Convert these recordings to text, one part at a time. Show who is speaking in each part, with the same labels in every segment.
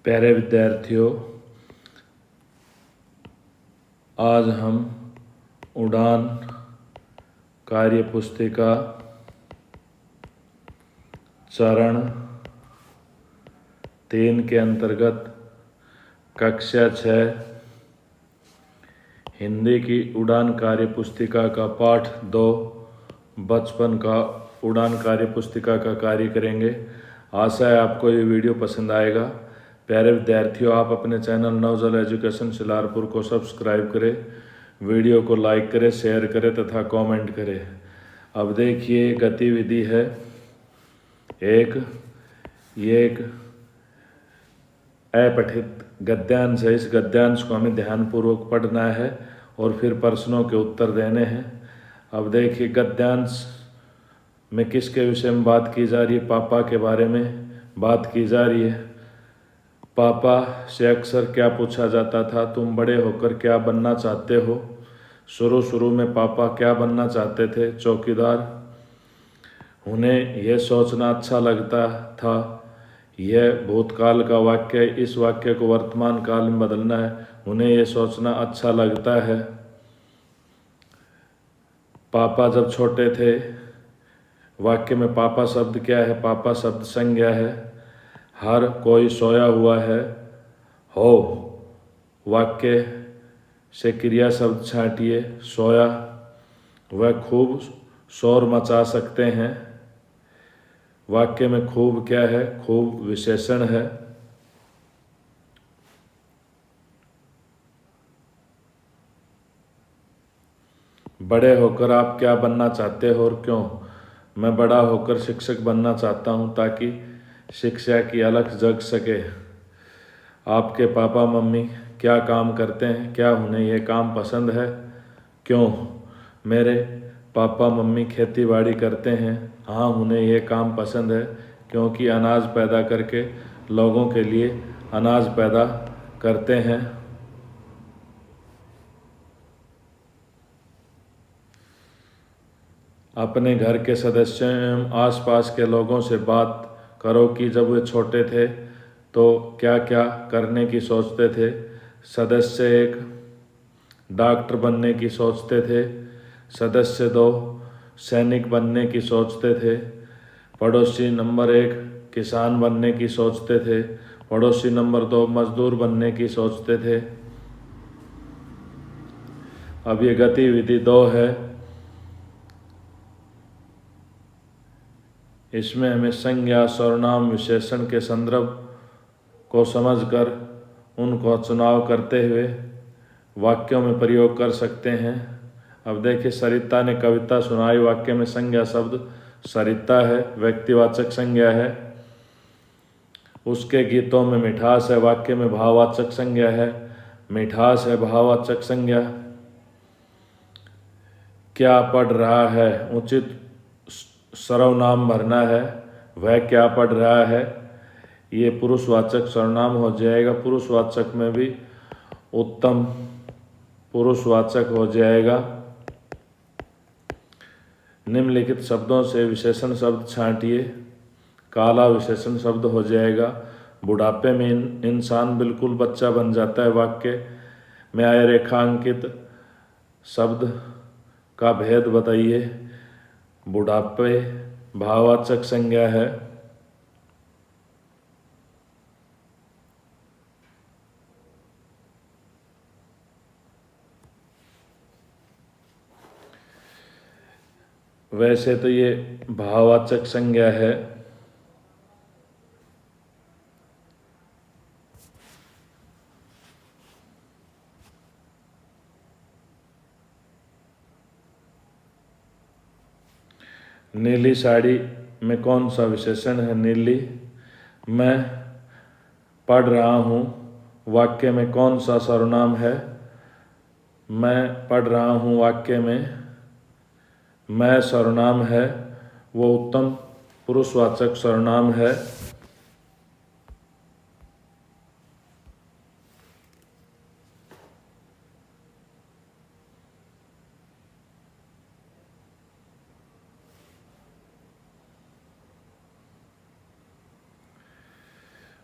Speaker 1: प्यारे विद्यार्थियों, आज हम उड़ान कार्य पुस्तिका चरण 3 के अंतर्गत कक्षा 6 हिंदी की उड़ान कार्य पुस्तिका का पाठ 2 बचपन का उड़ान कार्य पुस्तिका का कार्य करेंगे। आशा है आपको ये वीडियो पसंद आएगा। प्यारे विद्यार्थियों, आप अपने चैनल नवजल एजुकेशन सिलारपुर को सब्सक्राइब करें, वीडियो को लाइक करें, शेयर करें तथा कमेंट करें। अब देखिए, गतिविधि है एक अपठित गद्यांश है। इस गद्यांश को हमें ध्यानपूर्वक पढ़ना है और फिर प्रश्नों के उत्तर देने हैं। अब देखिए, गद्यांश में किसके विषय में बात की जा रही है? पापा के बारे में बात की जा रही है। पापा से अक्सर क्या पूछा जाता था? तुम बड़े होकर क्या बनना चाहते हो? शुरू में पापा क्या बनना चाहते थे? चौकीदार। उन्हें यह सोचना अच्छा लगता था। यह भूतकाल का वाक्य है, इस वाक्य को वर्तमान काल में बदलना है। उन्हें यह सोचना अच्छा लगता है। पापा जब छोटे थे, वाक्य में पापा शब्द क्या है? पापा शब्द संज्ञा है। हर कोई सोया हुआ है। हो वाक्य से क्रिया शब्द छांटिए। सोया। वह खूब शोर मचा सकते हैं। वाक्य में खूब क्या है? खूब विशेषण है। बड़े होकर आप क्या बनना चाहते हो और क्यों? मैं बड़ा होकर शिक्षक बनना चाहता हूँ ताकि शिक्षा की अलख जग सके। आपके पापा मम्मी क्या काम करते हैं? क्या उन्हें यह काम पसंद है? क्यों? मेरे पापा मम्मी खेती बाड़ी करते हैं। हाँ, उन्हें यह काम पसंद है क्योंकि अनाज पैदा करके लोगों के लिए अनाज पैदा करते हैं। अपने घर के सदस्यों एवं आसपास के लोगों से बात करो कि जब वे छोटे थे तो क्या क्या करने की सोचते थे। सदस्य 1 डॉक्टर बनने की सोचते थे। सदस्य 2 सैनिक बनने की सोचते थे। पड़ोसी नंबर 1 किसान बनने की सोचते थे। पड़ोसी नंबर 2 मजदूर बनने की सोचते थे। अब ये गतिविधि 2 है। इसमें हमें संज्ञा, सर्वनाम, विशेषण के संदर्भ को समझकर उनको चुनाव करते हुए वाक्यों में प्रयोग कर सकते हैं। अब देखिए, सरिता ने कविता सुनाई। वाक्य में संज्ञा शब्द सरिता है, व्यक्तिवाचक संज्ञा है। उसके गीतों में मिठास है। वाक्य में भाववाचक संज्ञा है, मिठास है, भाववाचक संज्ञा। क्या पढ़ रहा है? उचित सर्वनाम भरना है। वह क्या पढ़ रहा है? ये पुरुषवाचक सर्वनाम हो जाएगा। पुरुषवाचक में भी उत्तम पुरुषवाचक हो जाएगा। निम्नलिखित शब्दों से विशेषण शब्द छांटिए। काला विशेषण शब्द हो जाएगा। बुढ़ापे में इंसान बिल्कुल बच्चा बन जाता है। वाक्य में आए रेखांकित शब्द का भेद बताइए। बुढ़ापे भाववाचक संज्ञा है। वैसे तो ये भाववाचक संज्ञा है। नीली साड़ी में कौन सा विशेषण है? नीली। मैं पढ़ रहा हूँ। वाक्य में कौन सा सर्वनाम है? मैं पढ़ रहा हूँ वाक्य में मैं सर्वनाम है। वो उत्तम पुरुषवाचक सर्वनाम है।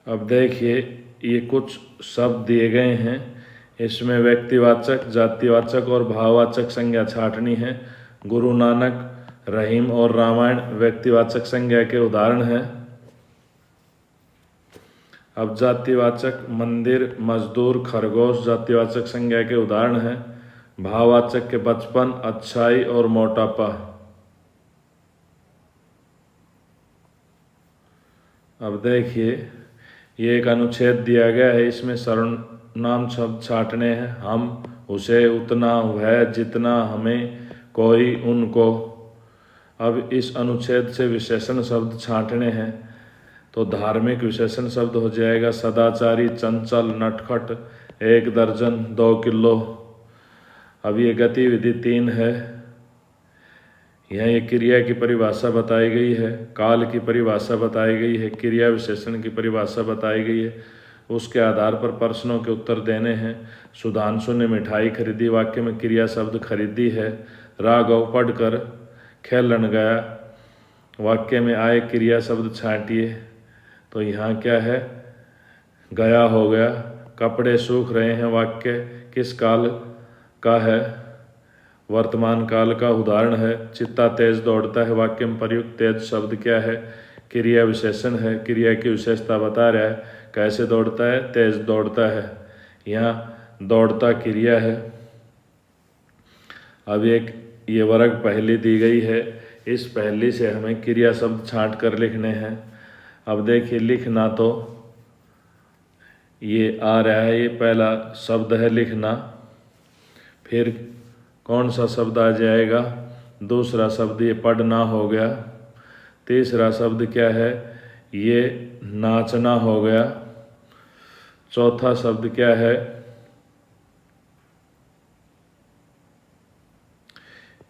Speaker 1: अब देखिए ये कुछ शब्द दिए गए हैं, इसमें व्यक्तिवाचक, जातिवाचक और भाववाचक संज्ञा छांटनी है। गुरु नानक, रहीम और रामायण व्यक्तिवाचक संज्ञा के उदाहरण हैं। अब जातिवाचक, मंदिर, मजदूर, खरगोश जातिवाचक संज्ञा के उदाहरण हैं। भाववाचक के बचपन, अच्छाई और मोटापा। अब देखिए ये एक अनुच्छेद दिया गया है, इसमें सर्वनाम शब्द छांटने हैं। हम, उसे, उतना, वह, जितना, हमें, कोई, उनको। अब इस अनुच्छेद से विशेषण शब्द छांटने हैं, तो धार्मिक विशेषण शब्द हो जाएगा सदाचारी, चंचल, नटखट, 1 दर्जन, 2 किलो। अब ये गतिविधि 3 है। यहाँ ये क्रिया की परिभाषा बताई गई है, काल की परिभाषा बताई गई है, क्रिया विशेषण की परिभाषा बताई गई है। उसके आधार पर प्रश्नों के उत्तर देने हैं। सुधांशु ने मिठाई खरीदी, वाक्य में क्रिया शब्द खरीदी है। राघव पढ़कर खेलन गया, वाक्य में आए क्रिया शब्द छांटिए। तो यहाँ क्या है, गया हो गया। कपड़े सूख रहे हैं, वाक्य किस काल का है, वर्तमान काल का उदाहरण है। चित्ता तेज दौड़ता है, वाक्य में प्रयुक्त तेज शब्द क्या है, क्रिया विशेषण है। क्रिया की विशेषता बता रहा है, कैसे दौड़ता है, तेज दौड़ता है। यहाँ दौड़ता क्रिया है। अब एक ये वर्ग पहली दी गई है, इस पहली से हमें क्रिया शब्द छांट कर लिखने हैं। अब देखिए लिखना, तो ये आ रहा है, ये पहला शब्द है लिखना। फिर कौन सा शब्द आ जाएगा, दूसरा शब्द ये पढ़ना हो गया। तीसरा शब्द क्या है, ये नाचना हो गया। चौथा शब्द क्या है,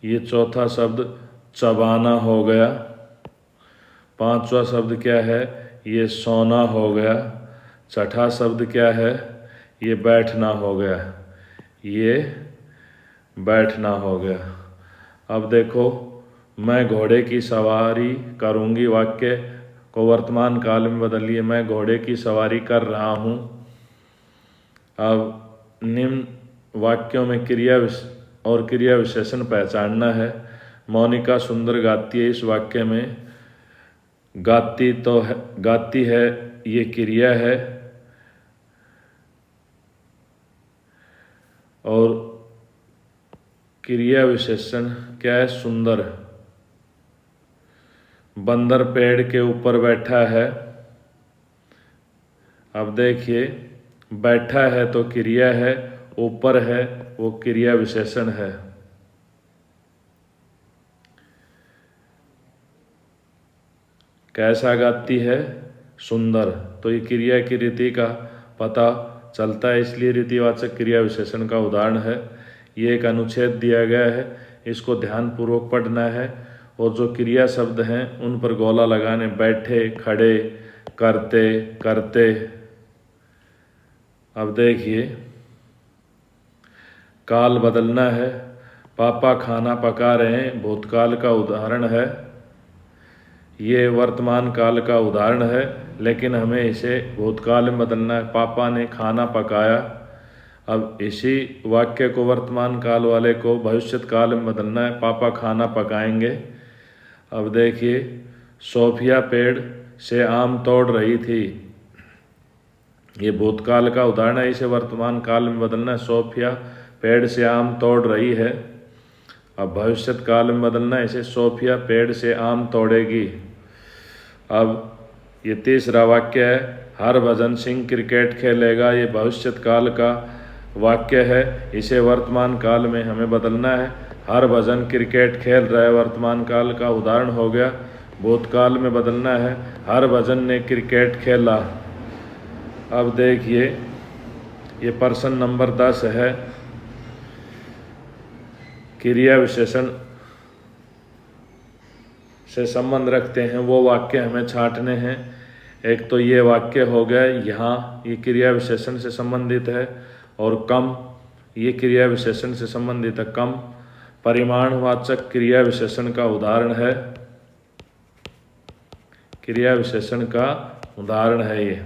Speaker 1: ये चौथा शब्द चबाना हो गया। पांचवा शब्द क्या है, ये सोना हो गया। छठा शब्द क्या है, ये बैठना हो गया। ये बैठना हो गया। अब देखो, मैं घोड़े की सवारी करूंगी, वाक्य को वर्तमान काल में बदलिए, मैं घोड़े की सवारी कर रहा हूँ। अब निम्न वाक्यों में क्रिया और क्रिया विशेषण पहचानना है। मोनिका सुंदर गाती है, इस वाक्य में गाती तो है, गाती है ये क्रिया है, और क्रिया विशेषण क्या है, सुंदर। बंदर पेड़ के ऊपर बैठा है। अब देखिए बैठा है तो क्रिया है, ऊपर है वो क्रिया विशेषण है। कैसा गाती है, सुंदर। तो ये क्रिया की रीति का पता चलता है, इसलिए रीतिवाचक क्रिया विशेषण का उदाहरण है। ये एक अनुच्छेद दिया गया है, इसको ध्यानपूर्वक पढ़ना है, और जो क्रिया शब्द हैं उन पर गोला लगाने, बैठे, खड़े, करते, करते। अब देखिए काल बदलना है। पापा खाना पका रहे हैं, भूतकाल का उदाहरण है। ये वर्तमान काल का उदाहरण है, लेकिन हमें इसे भूतकाल में बदलना है। पापा ने खाना पकाया। अब इसी वाक्य को वर्तमान काल वाले को भविष्यत काल में बदलना है, पापा खाना पकाएंगे। अब देखिए सोफिया पेड़ से आम तोड़ रही थी, ये भूतकाल का उदाहरण है, इसे वर्तमान काल में बदलना है, सोफिया पेड़ से आम तोड़ रही है। अब भविष्यत काल में बदलना है, इसे सोफिया पेड़ से आम तोड़ेगी। अब ये तीसरा वाक्य है, हरभजन सिंह क्रिकेट खेलेगा, ये भविष्यत काल का वाक्य है, इसे वर्तमान काल में हमें बदलना है। हरभजन क्रिकेट खेल रहा है, वर्तमान काल का उदाहरण हो गया। भूतकाल में बदलना है, हरभजन ने क्रिकेट खेला। अब देखिए ये प्रश्न नंबर 10 है, क्रिया विशेषण से संबंध रखते हैं वो वाक्य हमें छांटने हैं। एक तो ये वाक्य हो गया, यहाँ ये क्रिया विशेषण से संबंधित है, और कम ये क्रिया विशेषण से संबंधित है। कम परिमाणवाचक क्रिया विशेषण का उदाहरण है, क्रिया विशेषण का उदाहरण है ये।